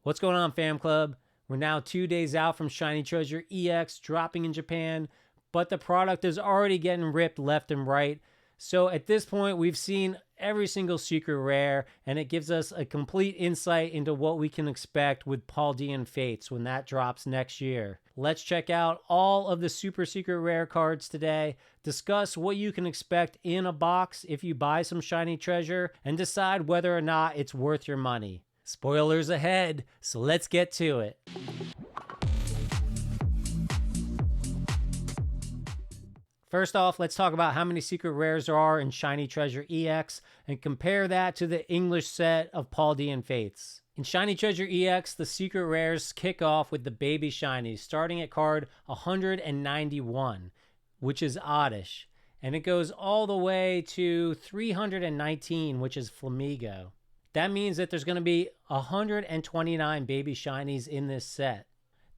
What's going on, Fam Club? We're now 2 days out from Shiny Treasure EX dropping in Japan, but the product is already getting ripped left and right. So at this point, we've seen every single secret rare, and it gives us a complete insight into what we can expect with Paldean Fates when that drops next year. Let's check out all of the super secret rare cards today, discuss what you can expect in a box if you buy some Shiny Treasure, and decide whether or not it's worth your money. Spoilers ahead, so let's get to it. First off, let's talk about how many secret rares there are in Shiny Treasure EX and compare that to the English set of Paldean Fates. In Shiny Treasure EX, the secret rares kick off with the baby shinies, starting at card 191, which is oddish, and it goes all the way to 319, which is Flamigo. That means that there's going to be 129 baby shinies in this set.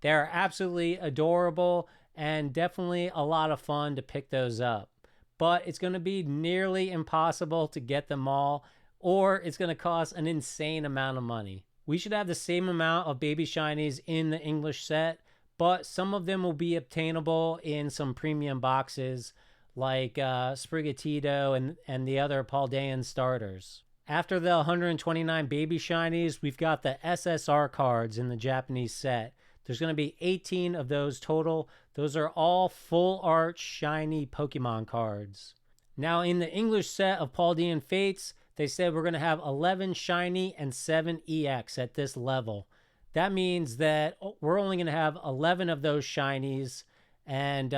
They're absolutely adorable and definitely a lot of fun to pick those up. But it's going to be nearly impossible to get them all, or it's going to cost an insane amount of money. We should have the same amount of baby shinies in the English set, but some of them will be obtainable in some premium boxes like Sprigatito and the other Paldean starters. After the 129 baby shinies, we've got the SSR cards in the Japanese set. There's going to be 18 of those total. Those are all full art shiny Pokemon cards. Now in the English set of Paldean Fates, they said we're going to have 11 shiny and 7 EX at this level. That means that we're only going to have 11 of those shinies and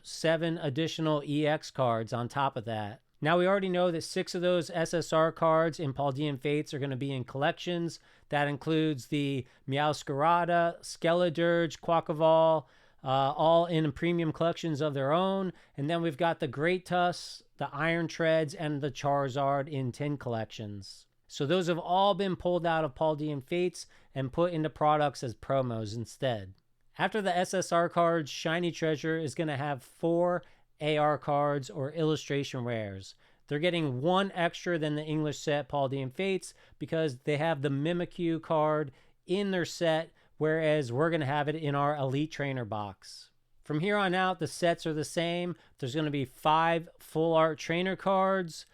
7 additional EX cards on top of that. Now, we already know that 6 of those SSR cards in Paldean Fates are going to be in collections. That includes the Meowscarada, Skeledige, Quawaval, all in premium collections of their own. And then we've got the Great Tusk, the Iron Treads, and the Charizard in tin collections. So those have all been pulled out of Paldean Fates and put into products as promos instead. After the SSR cards, Shiny Treasure is going to have 4 AR cards or illustration rares. They're getting 1 extra than the English set Paldean Fates because they have the Mimikyu card in their set, whereas we're going to have it in our Elite Trainer box. From here on out, the sets are the same. There's going to be 5 full art trainer cards,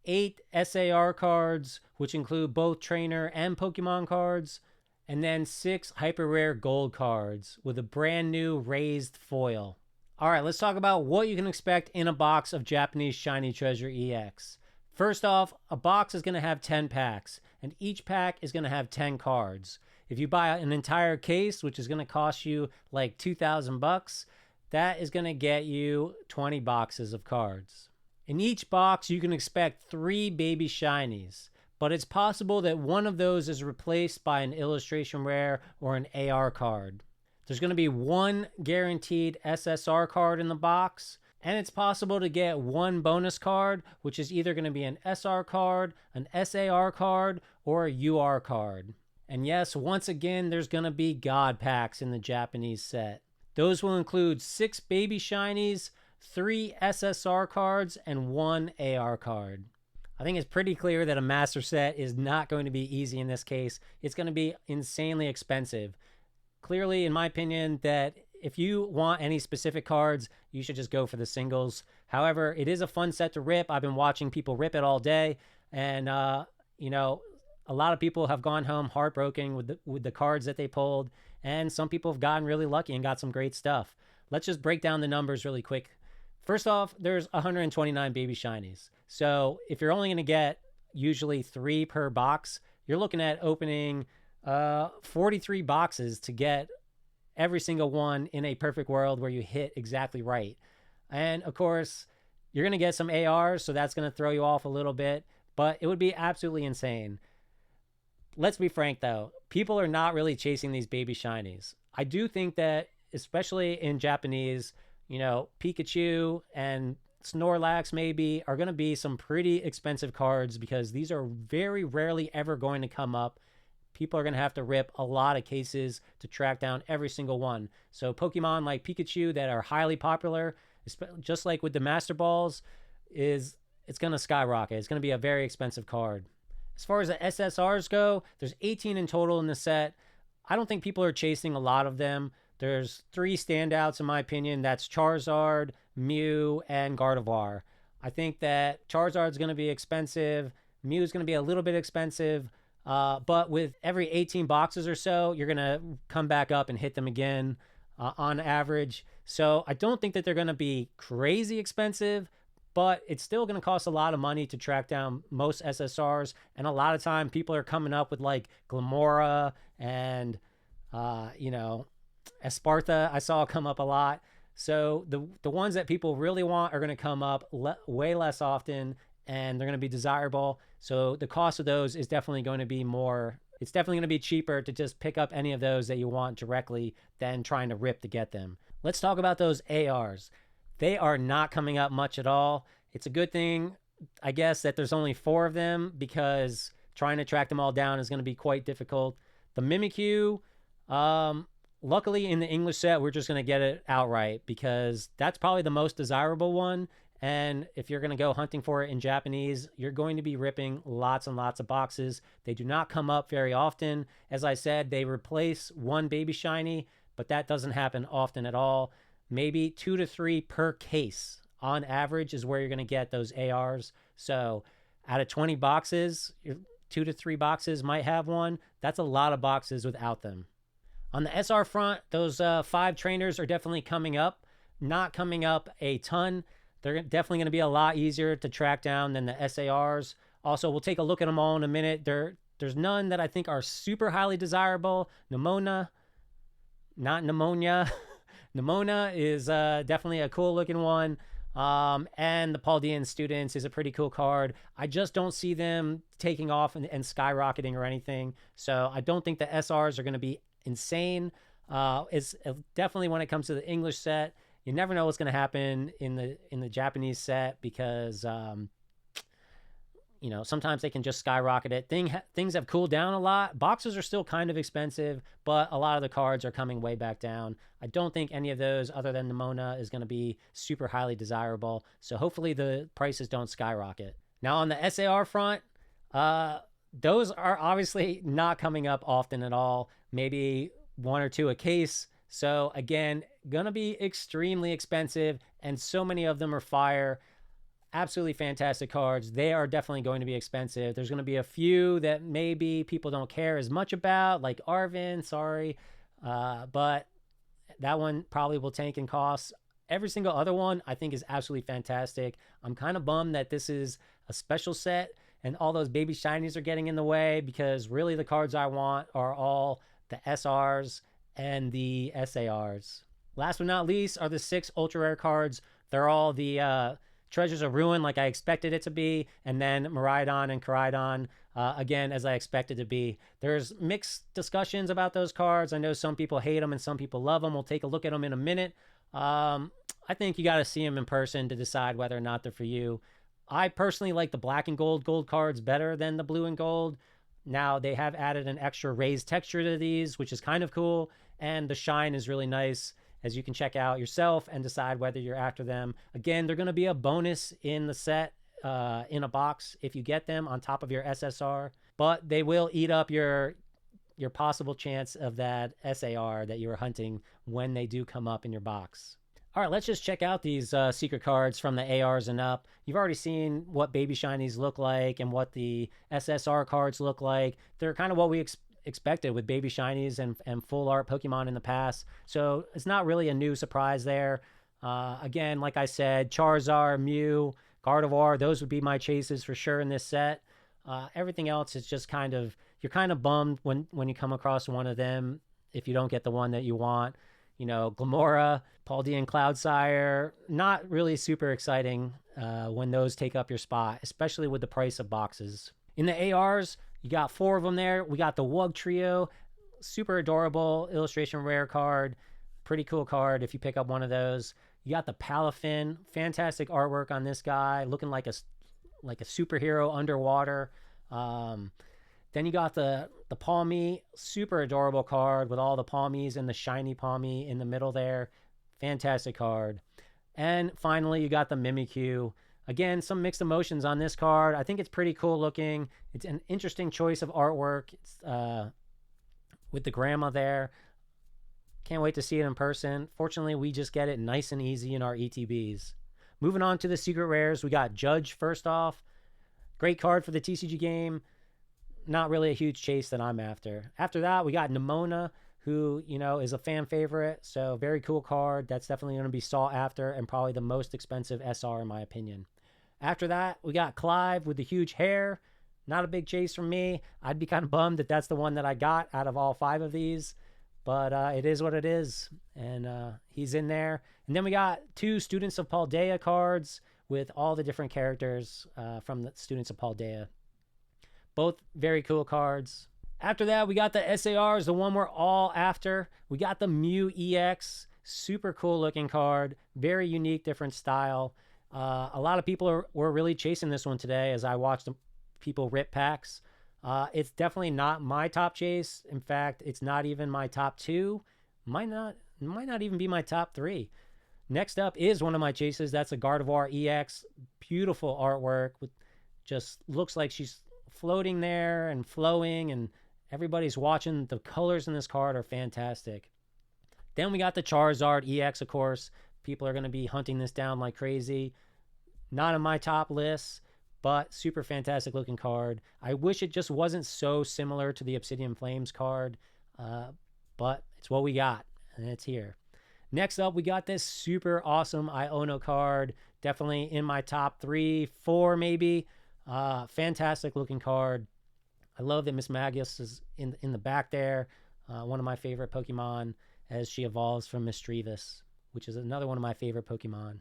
8 SAR cards, which include both trainer and Pokemon cards, and then 6 hyper rare gold cards with a brand new raised foil. All right, let's talk about what you can expect in a box of Japanese Shiny Treasure EX. First off, a box is going to have 10 packs, and each pack is going to have 10 cards. If you buy an entire case, which is going to cost you like $2,000, that is going to get you 20 boxes of cards. In each box, you can expect 3 baby shinies, but it's possible that one of those is replaced by an illustration rare or an AR card. There's going to be 1 guaranteed SSR card in the box, and it's possible to get 1 bonus card, which is either going to be an SR card, an SAR card, or a UR card. And yes, once again, there's going to be God packs in the Japanese set. Those will include 6 baby shinies, 3 SSR cards, and 1 AR card. I think it's pretty clear that a master set is not going to be easy in this case. It's going to be insanely expensive. Clearly, in my opinion, that if you want any specific cards, you should just go for the singles. However, it is a fun set to rip. I've been watching people rip it all day, and a lot of people have gone home heartbroken with the cards that they pulled, and some people have gotten really lucky and got some great stuff. Let's just break down the numbers really quick. First off, there's 129 baby shinies. So if you're only going to get usually 3 per box, you're looking at opening 43 boxes to get every single one in a perfect world where you hit exactly right. And of course, you're going to get some ARs, so that's going to throw you off a little bit, but it would be absolutely insane. Let's be frank though, people are not really chasing these baby shinies. I do think that, especially in Japanese, Pikachu and Snorlax maybe are going to be some pretty expensive cards because these are very rarely ever going to come up. People are going to have to rip a lot of cases to track down every single one. So Pokemon like Pikachu that are highly popular, just like with the Master Balls, it's going to skyrocket. It's going to be a very expensive card. As far as the SSRs go, there's 18 in total in the set. I don't think people are chasing a lot of them. There's 3 standouts in my opinion. That's Charizard, Mew, and Gardevoir. I think that Charizard's going to be expensive. Mew's going to be a little bit expensive. But with every 18 boxes or so, you're going to come back up and hit them again on average. So I don't think that they're going to be crazy expensive, but it's still going to cost a lot of money to track down most SSRs. And a lot of time people are coming up with like Glamora and, Esparta. I saw come up a lot. So the ones that people really want are going to come up way less often, and they're going to be desirable. So the cost of those is definitely going to be more. It's definitely going to be cheaper to just pick up any of those that you want directly than trying to rip to get them. Let's talk about those ARs. They are not coming up much at all. It's a good thing, I guess, that there's only 4 of them, because trying to track them all down is going to be quite difficult. The Mimikyu, luckily in the English set, we're just going to get it outright, because that's probably the most desirable one. And if you're going to go hunting for it in Japanese, you're going to be ripping lots and lots of boxes. They do not come up very often. As I said, they replace one baby shiny, but that doesn't happen often at all. Maybe 2 to 3 per case on average is where you're going to get those ARs. So out of 20 boxes, 2 to 3 boxes might have one. That's a lot of boxes without them. On the SR front, those 5 trainers are definitely coming up. Not coming up a ton. They're definitely going to be a lot easier to track down than the SARs. Also, we'll take a look at them all in a minute. There's none that I think are super highly desirable. Nimona is definitely a cool looking one. And the Paldean Students is a pretty cool card. I just don't see them taking off and skyrocketing or anything. So I don't think the SRs are going to be insane. It's definitely, when it comes to the English set, you never know what's going to happen in the Japanese set, because sometimes they can just skyrocket it. Things have cooled down a lot. Boxes are still kind of expensive, but a lot of the cards are coming way back down. I don't think any of those, other than Nimona, is going to be super highly desirable. So hopefully the prices don't skyrocket. Now on the SAR front, those are obviously not coming up often at all. Maybe 1 or 2 a case. So again, gonna be extremely expensive, and so many of them are fire. Absolutely fantastic cards. They are definitely going to be expensive. There's going to be a few that maybe people don't care as much about, like Arvin, sorry. But that one probably will tank in costs. Every single other one I think is absolutely fantastic. I'm kind of bummed that this is a special set and all those baby shinies are getting in the way, because really the cards I want are all the SRs and the SARs. Last but not least are the 6 ultra rare cards. They're all the Treasures of Ruin, like I expected it to be, and then Miraidon and Koraidon, again, as I expected to be. There's mixed discussions about those cards. I know some people hate them and some people love them. We'll take a look at them in a minute. I think you got to see them in person to decide whether or not they're for you. I personally like the black and gold cards better than the blue and gold. Now, they have added an extra raised texture to these, which is kind of cool, and the shine is really nice, as you can check out yourself and decide whether you're after them. Again, they're going to be a bonus in the set, in a box, if you get them on top of your SSR, but they will eat up your possible chance of that SAR that you were hunting when they do come up in your box. All right, let's just check out these secret cards from the ARs and up. You've already seen what baby shinies look like and what the SSR cards look like. They're kind of what we expected with baby shinies and full art Pokemon in the past. So it's not really a new surprise there. Again, like I said, Charizard, Mew, Gardevoir, those would be my chases for sure in this set. Everything else is just kind of, you're kind of bummed when you come across one of them if you don't get the one that you want. Glamora, Paldean Cloudsire, not really super exciting when those take up your spot, especially with the price of boxes. In the ARs, you got 4 of them there. We got the Wug Trio, super adorable illustration rare card, pretty cool card if you pick up one of those. You got the Palafin, fantastic artwork on this guy, looking like a superhero underwater. Then you got the Palmy, super adorable card with all the Palmies and the shiny Palmy in the middle there. Fantastic card. And finally, you got the Mimikyu. Again, some mixed emotions on this card. I think it's pretty cool looking. It's an interesting choice of artwork. It's with the grandma there. Can't wait to see it in person. Fortunately, we just get it nice and easy in our ETBs. Moving on to the secret rares, we got Judge first off. Great card for the TCG game. Not really a huge chase that I'm after. After that, we got Nimona, who, you know, is a fan favorite. So very cool card. That's definitely going to be sought after and probably the most expensive SR in my opinion. After that, we got Clive with the huge hair. Not a big chase from me. I'd be kind of bummed that that's the one that I got out of all 5 of these. But it is what it is. And he's in there. And then we got 2 Students of Paldea cards with all the different characters from the Students of Paldea. Both very cool cards. After that, we got the SARs, the one we're all after. We got the Mew EX. Super cool looking card. Very unique, different style. A lot of people were really chasing this one today as I watched people rip packs. It's definitely not my top chase. In fact, it's not even my top 2. Might not even be my top 3. Next up is one of my chases. That's a Gardevoir EX. Beautiful artwork. With just looks like she's floating there and flowing, and everybody's watching. The colors in this card are fantastic. Then we got the Charizard EX, of course. People are going to be hunting this down like crazy. Not on my top list, but super fantastic looking card. I wish it just wasn't so similar to the Obsidian Flames card, but it's what we got, and it's here. Next up, we got this super awesome Iono card. Definitely in my top 3, 4 maybe. Fantastic looking card. I love that Miss Magius is in the back there. One of my favorite Pokemon as she evolves from Misdreavus, which is another one of my favorite Pokemon.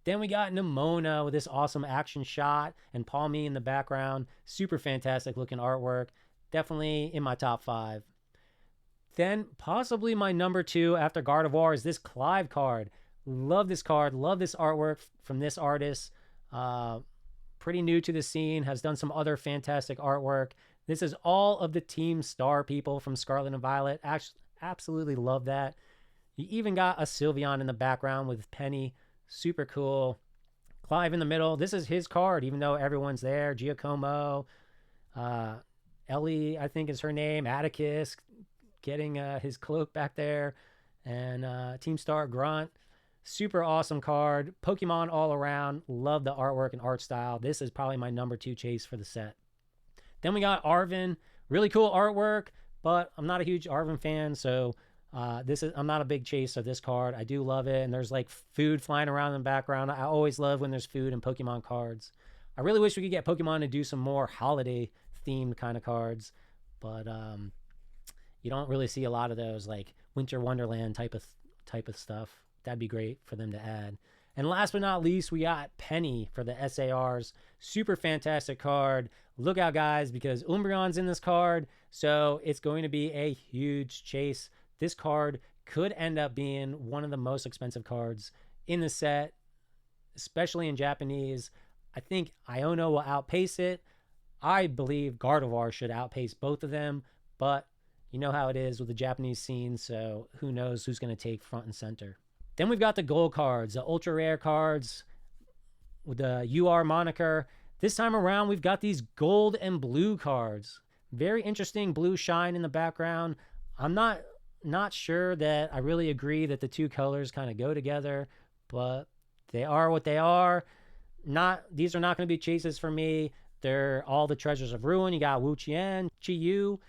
Then we got Nimona with this awesome action shot and Palmy in the background. Super fantastic looking artwork. Definitely in my top 5. Then possibly my number 2 after Gardevoir is this Clive card. Love this card. Love this artwork from this artist. Pretty new to the scene. Has done some other fantastic artwork. This is all of the Team Star people from Scarlet and Violet. Absolutely love that. You even got a Sylveon in the background with Penny. Super cool. Clive in the middle. This is his card, even though everyone's there. Giacomo, Ellie, I think is her name. Atticus, getting his cloak back there. And Team Star Grunt. Super awesome card. Pokemon all around. Love the artwork and art style. This is probably my number 2 chase for the set. Then we got Arven. Really cool artwork, but I'm not a huge Arven fan, so I'm not a big chase of this card. I do love it, and there's like food flying around in the background. I always love when there's food in Pokemon cards. I really wish we could get Pokemon to do some more holiday themed kind of cards, but you don't really see a lot of those, like Winter Wonderland type of stuff. That'd be great for them to add. And last but not least, we got Penny for the SARs. Super fantastic card. Look out, guys, because Umbreon's in this card, so it's going to be a huge chase. This card could end up being one of the most expensive cards in the set, especially in Japanese. I think Iono will outpace it. I believe Gardevoir should outpace both of them, but you know how it is with the Japanese scene, so who knows who's going to take front and center. Then we've got the gold cards, the ultra rare cards with the UR moniker. This time around, we've got these gold and blue cards. Very interesting blue shine in the background. I'm not sure that I really agree that the 2 colors kind of go together, but they are what they are. These are not going to be chases for me. They're all the Treasures of Ruin. You got Wu Qian, Chi-Yu,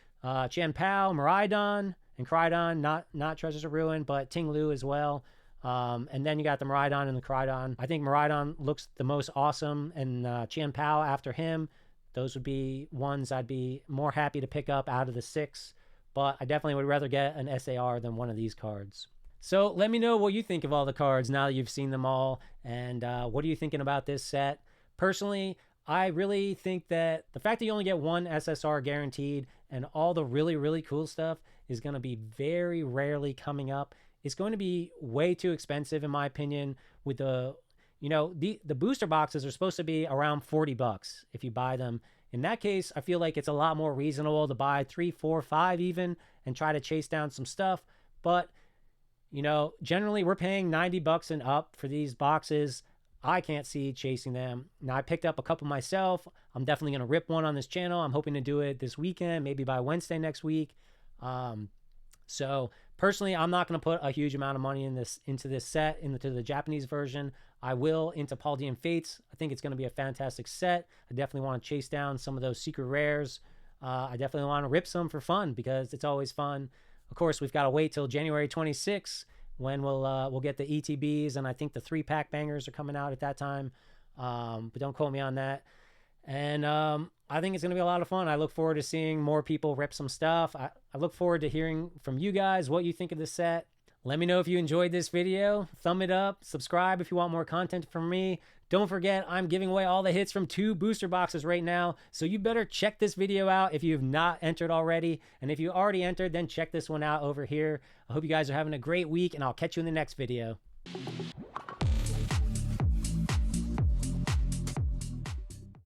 Chien-Pao, Miraidon, and Crydon. Not Treasures of Ruin, but Ting Lu as well. And then you got the Miraidon and the Crydon. I think Miraidon looks the most awesome, and Chien-Pao after him. Those would be ones I'd be more happy to pick up out of the 6. But I definitely would rather get an SAR than one of these cards. So let me know what you think of all the cards now that you've seen them all. And what are you thinking about this set? Personally, I really think that the fact that you only get one SSR guaranteed and all the really, really cool stuff is going to be very rarely coming up. It's going to be way too expensive, in my opinion, with the booster boxes are supposed to be around $40 if you buy them. In that case, I feel like it's a lot more reasonable to buy 3, 4, 5 even and try to chase down some stuff. But, generally we're paying $90 and up for these boxes. I can't see chasing them. Now, I picked up a couple myself. I'm definitely going to rip one on this channel. I'm hoping to do it this weekend, maybe by Wednesday next week. So personally, I'm not going to put a huge amount of money into this set, into the Japanese version. I will into Paldean Fates. I think it's going to be a fantastic set. I definitely want to chase down some of those secret rares. I definitely want to rip some for fun because it's always fun. Of course, we've got to wait till January 26th when we'll get the ETBs, and I think the 3-pack bangers are coming out at that time. But don't quote me on that. And I think it's going to be a lot of fun. I look forward to seeing more people rip some stuff. I look forward to hearing from you guys what you think of the set. Let me know if you enjoyed this video. Thumb it up. Subscribe if you want more content from me. Don't forget, I'm giving away all the hits from 2 booster boxes right now, so you better check this video out if you've not entered already. And if you already entered, then check this one out over here. I hope you guys are having a great week, and I'll catch you in the next video.